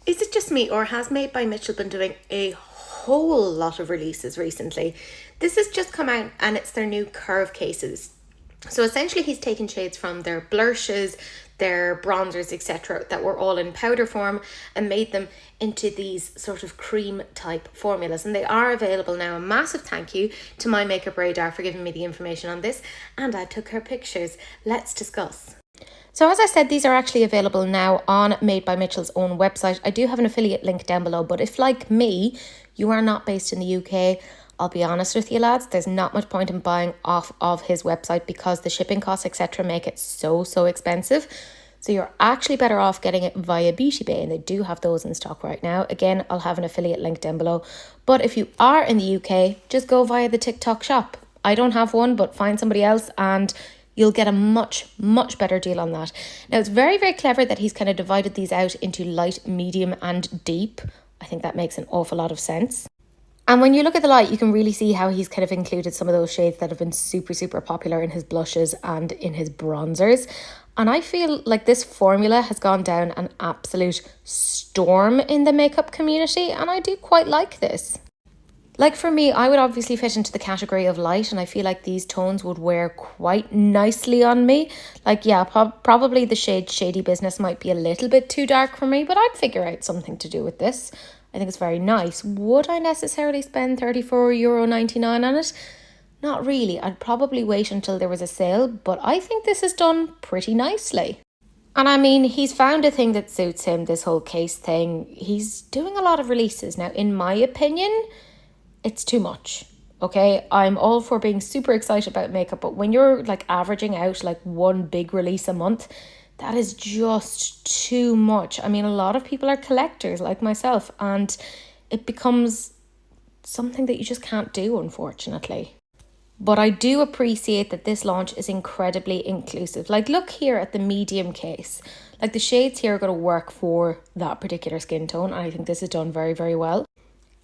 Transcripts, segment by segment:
Is it just me, or has Made by Mitchell been doing a whole lot of releases recently? This has just come out and it's their new curve cases. So essentially he's taken shades from their blushes, their bronzers, etc., that were all in powder form and made them into these sort of cream type formulas. And they are available now. A massive thank you to My Makeup Radar for giving me the information on this. And I took her pictures. Let's discuss. So as I said, these are actually available now on Made by Mitchell's own website. I do have an affiliate link down below, but if, like me, you are not based in the UK, I'll be honest with you lads, there's not much point in buying off of his website because the shipping costs, etc., make it so expensive. So you're actually better off getting it via Beauty Bay, and they do have those in stock right now. Again, I'll have an affiliate link down below. But if you are in the UK, just go via the TikTok shop. I don't have one, but find somebody else and you'll get a much better deal on that. Now, it's very clever that he's kind of divided these out into light, medium and deep. I think that makes an awful lot of sense. And when you look at the light, you can really see how he's kind of included some of those shades that have been super popular in his blushes and in his bronzers. And I feel like this formula has gone down an absolute storm in the makeup community, and I do quite like this. Like for me, I would obviously fit into the category of light, and I feel like these tones would wear quite nicely on me. Like, yeah, probably the shade Shady Business might be a little bit too dark for me, but I'd figure out something to do with this. I think it's very nice. Would I necessarily spend €34.99 on it? Not really. I'd probably wait until there was a sale, but I think this is done pretty nicely. And I mean, he's found a thing that suits him, this whole case thing. He's doing a lot of releases. Now, in my opinion, it's too much. Okay, I'm all for being super excited about makeup, but when you're like averaging out like one big release a month, that is just too much. I mean, a lot of people are collectors like myself, and it becomes something that you just can't do, unfortunately. But I do appreciate that this launch is incredibly inclusive. Like, look here at the medium case. Like, the shades here are going to work for that particular skin tone, and I think this is done very well.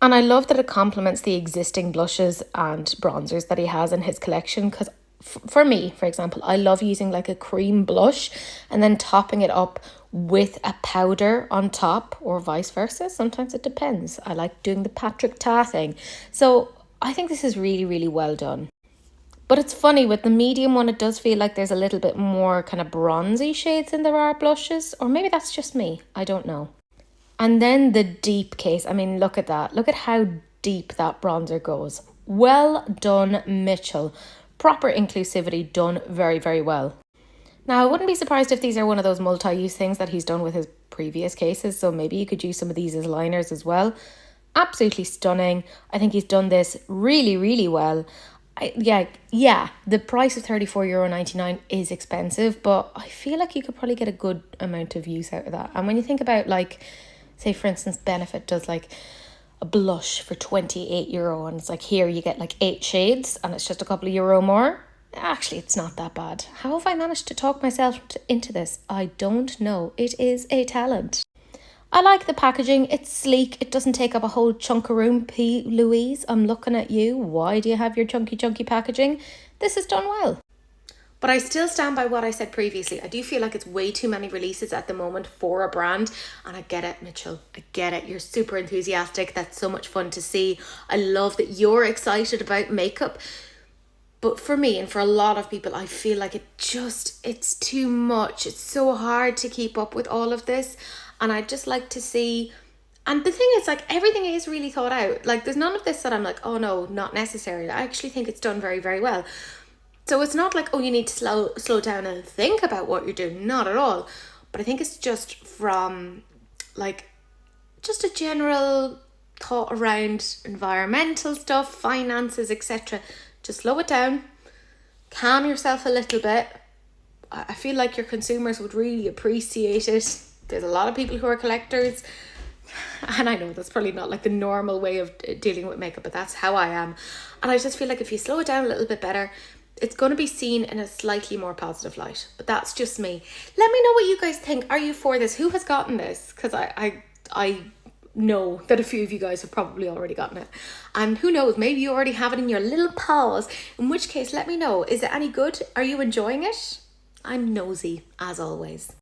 And I love that it complements the existing blushes and bronzers that he has in his collection, because for me, for example, I love using like a cream blush and then topping it up with a powder on top, or vice versa. Sometimes it depends. I like doing the Patrick Ta thing. So I think this is really well done. But it's funny, with the medium one, it does feel like there's a little bit more kind of bronzy shades than there are blushes. Or maybe that's just me. I don't know. And then the deep case. I mean, look at that. Look at how deep that bronzer goes. Well done, Mitchell. Proper inclusivity done very well. Now, I wouldn't be surprised if these are one of those multi-use things that he's done with his previous cases. So maybe you could use some of these as liners as well. Absolutely stunning. I think he's done this really well. Yeah, the price of €34.99 is expensive, but I feel like you could probably get a good amount of use out of that. And when you think about, like, say for instance, Benefit does like a blush for €28, and it's like, here you get like 8 shades and it's just a couple of euro more. Actually, it's not that bad. How have I managed to talk myself into this? I don't know. It is a talent. I like the packaging. It's sleek. It doesn't take up a whole chunk of room. P. Louise, I'm looking at you. Why do you have your chunky packaging? This is done well. But I still stand by what I said previously. I do feel like it's way too many releases at the moment for a brand. And I get it, Mitchell. I get it. You're super enthusiastic. That's so much fun to see. I love that you're excited about makeup. But for me and for a lot of people, I feel like it's too much. It's so hard to keep up with all of this. And I'd just like to see... And the thing is, like, everything is really thought out. Like, there's none of this that I'm like, oh no, not necessary. I actually think it's done very well. So it's not like, oh, you need to slow down and think about what you're doing. Not at all. But I think it's just from, like, just a general thought around environmental stuff, finances, etc. Just slow it down. Calm yourself a little bit. I feel like your consumers would really appreciate it. There's a lot of people who are collectors. And I know that's probably not like the normal way of dealing with makeup, but that's how I am. And I just feel like if you slow it down a little bit better, it's going to be seen in a slightly more positive light. But that's just me. Let me know what you guys think. Are you for this? Who has gotten this? Because I know that a few of you guys have probably already gotten it. And who knows, maybe you already have it in your little paws. In which case, let me know. Is it any good? Are you enjoying it? I'm nosy, as always.